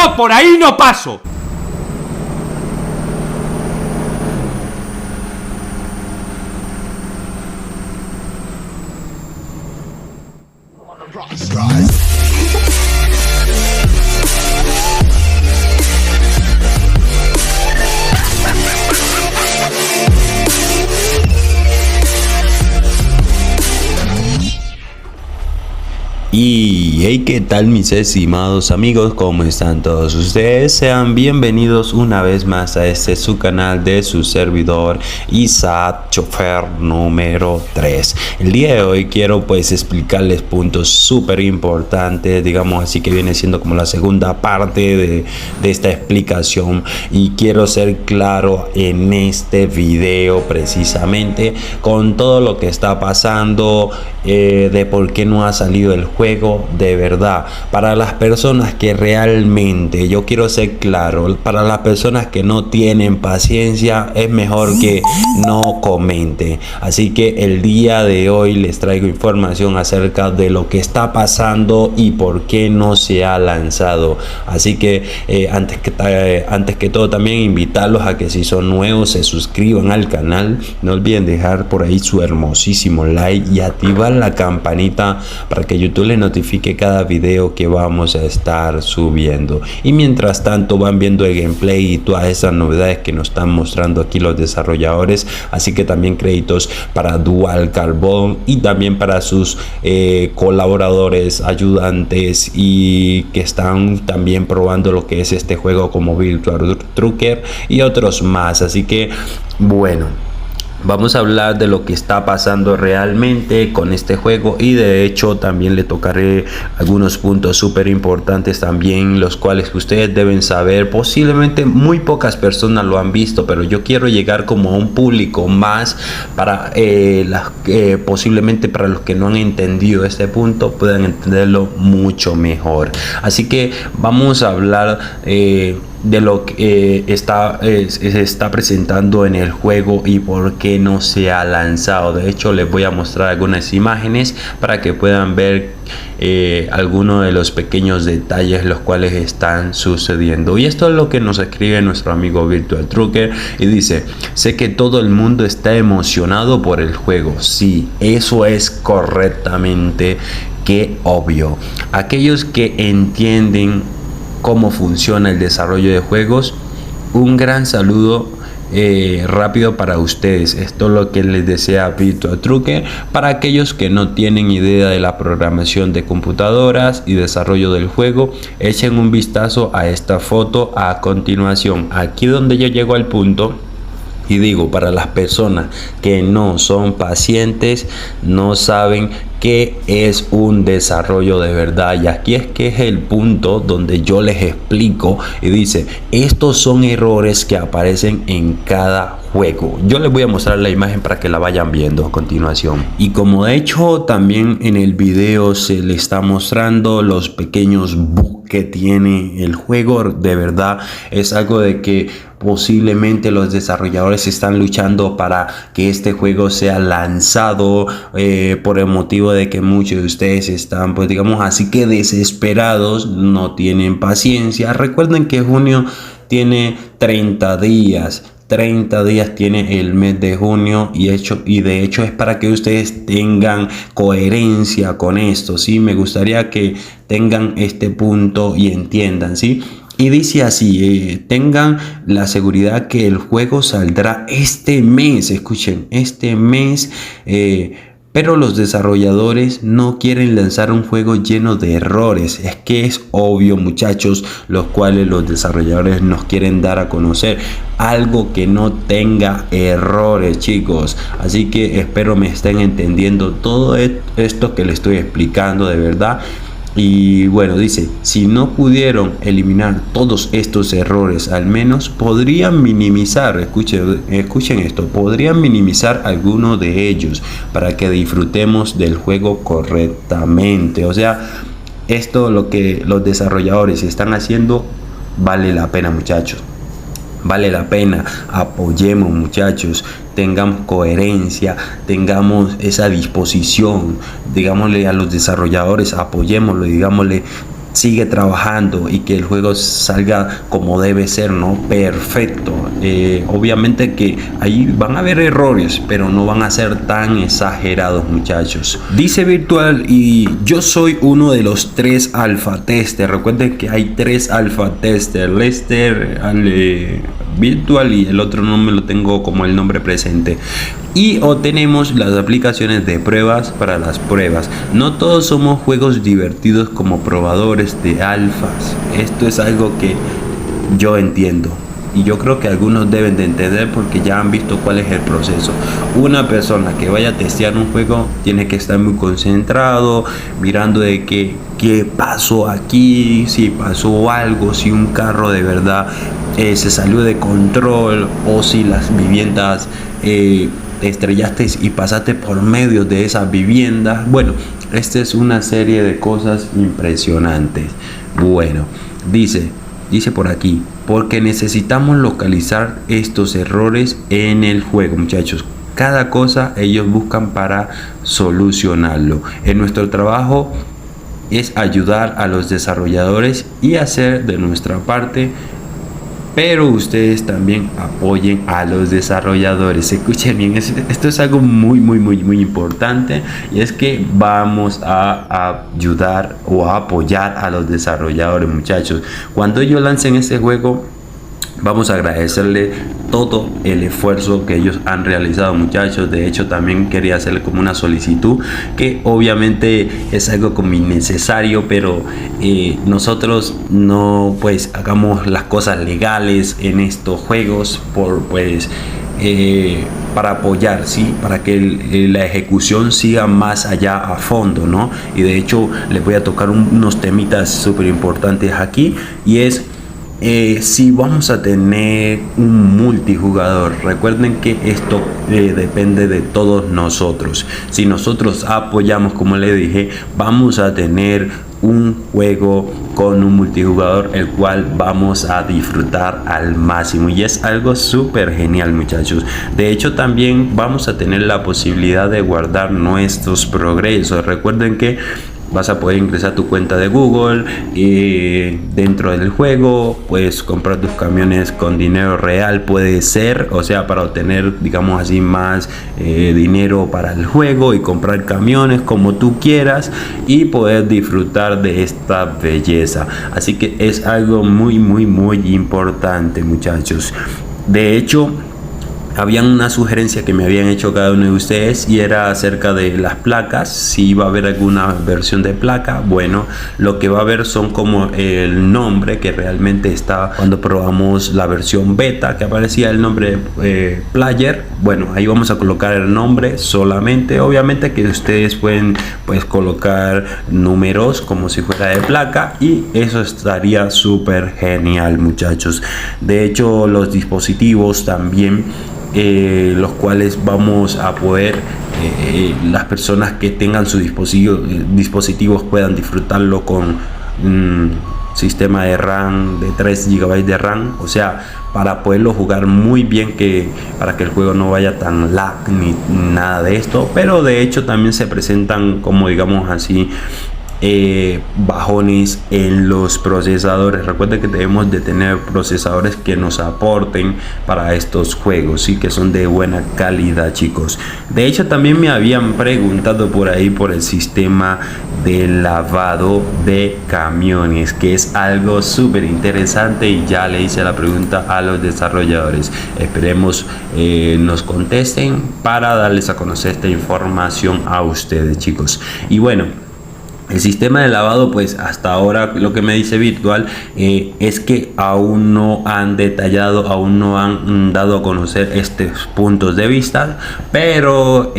Yo por ahí no paso. Y hey, ¿qué tal mis estimados amigos? ¿Cómo están todos ustedes? Sean bienvenidos una vez más a este su canal de su servidor Isaac Chofer número 3. El día de hoy quiero pues explicarles puntos súper importantes, digamos así, que viene siendo como la segunda parte de esta explicación, y quiero ser claro en este video precisamente con todo lo que está pasando, de por qué no ha salido el juego de verdad. Para las personas que realmente, yo quiero ser claro, para las personas que no tienen paciencia, es mejor que no comente. Así que el día de hoy les traigo información acerca de lo que está pasando y por qué no se ha lanzado. Así que antes que todo, también invitarlos a que si son nuevos se suscriban al canal. No olviden dejar por ahí su hermosísimo like y activar la campanita para que YouTube les notifique cada video que vamos a estar subiendo. Y mientras tanto van viendo el gameplay y todas esas novedades que nos están mostrando aquí los desarrolladores. Así que también créditos para Dual Carbon y también para sus colaboradores, ayudantes, y que están también probando lo que es este juego, como Virtual Trucker y otros más. Así que bueno, vamos a hablar de lo que está pasando realmente con este juego, y de hecho también le tocaré algunos puntos súper importantes también, los cuales ustedes deben saber. Posiblemente muy pocas personas lo han visto, pero yo quiero llegar como a un público más para posiblemente para los que no han entendido este punto puedan entenderlo mucho mejor. Así que vamos a hablar de lo que se está presentando en el juego y por qué no se ha lanzado. De hecho, les voy a mostrar algunas imágenes para que puedan ver algunos de los pequeños detalles los cuales están sucediendo. Y esto es lo que nos escribe nuestro amigo Virtual Trucker, y dice: sé que todo el mundo está emocionado por el juego. Sí, eso es correctamente que obvio. Aquellos que entienden cómo funciona el desarrollo de juegos, un gran saludo rápido para ustedes. Esto es lo que les desea Virtual Trucker. Para aquellos que no tienen idea de la programación de computadoras y desarrollo del juego, echen un vistazo a esta foto a continuación. Aquí donde yo llego al punto y digo, para las personas que no son pacientes, no saben qué es un desarrollo de verdad. Y aquí es que es el punto donde yo les explico, y dice: estos son errores que aparecen en cada juego. Yo les voy a mostrar la imagen para que la vayan viendo a continuación. Y como de hecho también en el video se le está mostrando los pequeños bugs que tiene el juego, de verdad es algo de que posiblemente los desarrolladores están luchando para que este juego sea lanzado, por el motivo de que muchos de ustedes están, pues digamos así, que desesperados, no tienen paciencia. Recuerden que junio tiene 30 días. 30 días tiene el mes de junio, y de hecho es para que ustedes tengan coherencia con esto, ¿sí? Me gustaría que tengan este punto y entiendan, ¿sí? Y dice así: tengan la seguridad que el juego saldrá este mes. Escuchen, este mes. Pero los desarrolladores no quieren lanzar un juego lleno de errores. Es que es obvio, muchachos, los cuales los desarrolladores nos quieren dar a conocer algo que no tenga errores, chicos. Así que espero me estén entendiendo todo esto que les estoy explicando, de verdad. Y bueno, dice: si no pudieron eliminar todos estos errores, al menos podrían minimizar, escuchen esto, podrían minimizar alguno de ellos para que disfrutemos del juego correctamente. O sea, esto, lo que los desarrolladores están haciendo, vale la pena, muchachos. Vale la pena, apoyemos, muchachos, tengamos coherencia, tengamos esa disposición, digámosle a los desarrolladores, apoyémoslo, digámosle: sigue trabajando y que el juego salga como debe ser, ¿no? Perfecto. Obviamente que ahí van a haber errores, pero no van a ser tan exagerados, muchachos. Dice Virtual, y yo soy uno de los 3 alfa tester. Recuerden que hay 3 alfa tester: Lester, Virtual, y el otro no me lo tengo como el nombre presente. Y obtenemos las aplicaciones de pruebas para las pruebas. No todos somos juegos divertidos como probadores de alfas. Esto es algo que yo entiendo, y yo creo que algunos deben de entender porque ya han visto cuál es el proceso. Una persona que vaya a testear un juego tiene que estar muy concentrado, mirando de qué pasó aquí, si pasó algo, si un carro de verdad se salió de control, o si las viviendas te estrellaste y pasaste por medio de esas viviendas. Bueno, esta es una serie de cosas impresionantes. Bueno, dice por aquí, porque necesitamos localizar estos errores en el juego, muchachos. Cada cosa ellos buscan para solucionarlo. En nuestro trabajo es ayudar a los desarrolladores y hacer de nuestra parte, pero ustedes también apoyen a los desarrolladores. Escuchen bien, esto es algo muy importante, y es que vamos a ayudar o a apoyar a los desarrolladores, muchachos. Cuando ellos lancen este juego, vamos a agradecerle todo el esfuerzo que ellos han realizado, muchachos. De hecho, también quería hacerle como una solicitud, que obviamente es algo como innecesario, pero nosotros no pues hagamos las cosas legales en estos juegos para apoyar, ¿sí? Para que la ejecución siga más allá a fondo, ¿no? Y de hecho les voy a tocar unos temitas súper importantes aquí, y es si vamos a tener un multijugador. Recuerden que esto depende de todos nosotros. Si nosotros apoyamos, como le dije, vamos a tener un juego con un multijugador, el cual vamos a disfrutar al máximo, y es algo súper genial, muchachos. De hecho, también vamos a tener la posibilidad de guardar nuestros progresos. Recuerden que vas a poder ingresar a tu cuenta de Google y dentro del juego puedes comprar tus camiones con dinero real, puede ser, o sea, para obtener, digamos así, más dinero para el juego y comprar camiones como tú quieras y poder disfrutar de esta belleza. Así que es algo muy importante, muchachos. De hecho, habían una sugerencia que me habían hecho cada uno de ustedes, y era acerca de las placas, si iba a haber alguna versión de placa. Bueno, lo que va a haber son como el nombre que realmente está cuando probamos la versión beta, que aparecía el nombre player. Bueno, ahí vamos a colocar el nombre solamente. Obviamente que ustedes pueden pues colocar números como si fuera de placa, y eso estaría súper genial, muchachos. De hecho, los dispositivos también, los cuales vamos a poder, las personas que tengan sus dispositivos puedan disfrutarlo con sistema de RAM de 3 GB de RAM, o sea, para poderlo jugar muy bien, para que el juego no vaya tan lag ni nada de esto. Pero de hecho también se presentan, como digamos así, bajones en los procesadores. Recuerden que debemos de tener procesadores que nos aporten para estos juegos y que son de buena calidad, chicos. De hecho, también me habían preguntado por ahí por el sistema de lavado de camiones, que es algo súper interesante, y ya le hice la pregunta a los desarrolladores. Esperemos nos contesten para darles a conocer esta información a ustedes, chicos. Y bueno, el sistema de lavado, pues hasta ahora lo que me dice Virtual es que aún no han detallado, aún no han dado a conocer estos puntos de vista, pero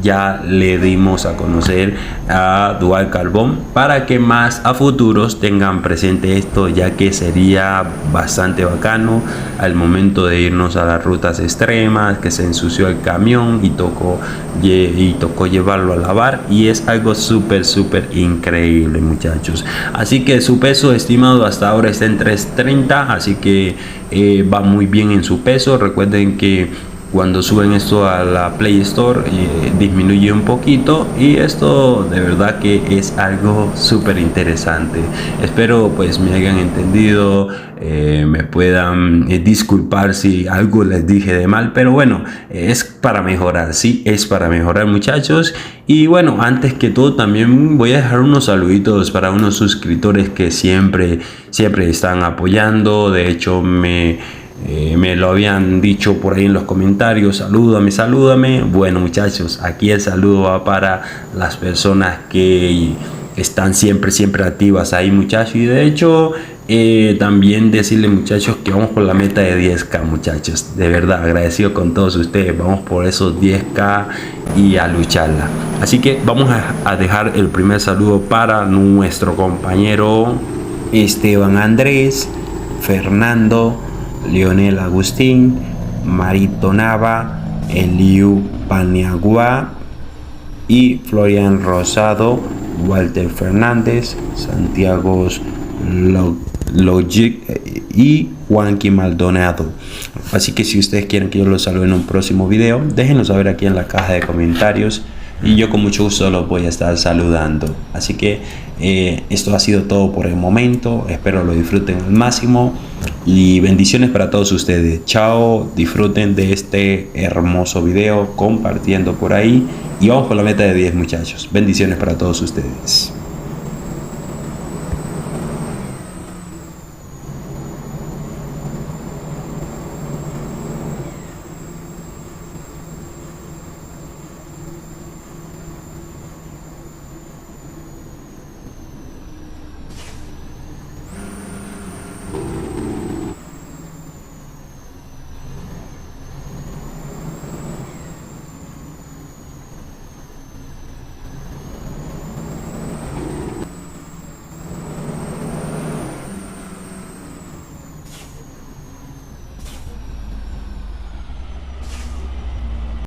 ya le dimos a conocer a Dual Carbon para que más a futuros tengan presente esto, ya que sería bastante bacano al momento de irnos a las rutas extremas, que se ensució el camión y tocó llevarlo a lavar, y es algo súper increíble, muchachos. Así que su peso estimado hasta ahora está en 330, así que va muy bien en su peso. Recuerden que cuando suben esto a la Play Store disminuye un poquito, y esto de verdad que es algo súper interesante. Espero pues me hayan entendido, me puedan disculpar si algo les dije de mal, pero bueno, es para mejorar, sí, es para mejorar, muchachos. Y bueno, antes que todo también voy a dejar unos saluditos para unos suscriptores que siempre están apoyando. De hecho me lo habían dicho por ahí en los comentarios: salúdame. Bueno, muchachos, aquí el saludo va para las personas que están siempre activas ahí, muchachos. Y de hecho también decirles, muchachos, que vamos por la meta de 10k, muchachos. De verdad agradecido con todos ustedes, vamos por esos 10k y a lucharla. Así que vamos a dejar el primer saludo para nuestro compañero Esteban Andrés, Fernando, Leonel Agustín, Marito Nava, Eliu Paniagua y Florian Rosado, Walter Fernández, Santiago Logic y Juanqui Maldonado. Así que si ustedes quieren que yo los salude en un próximo video, déjenlo saber aquí en la caja de comentarios y yo con mucho gusto los voy a estar saludando. Así que esto ha sido todo por el momento, espero lo disfruten al máximo y bendiciones para todos ustedes. Chao, disfruten de este hermoso video compartiendo por ahí y vamos por la meta de 10, muchachos. Bendiciones para todos ustedes.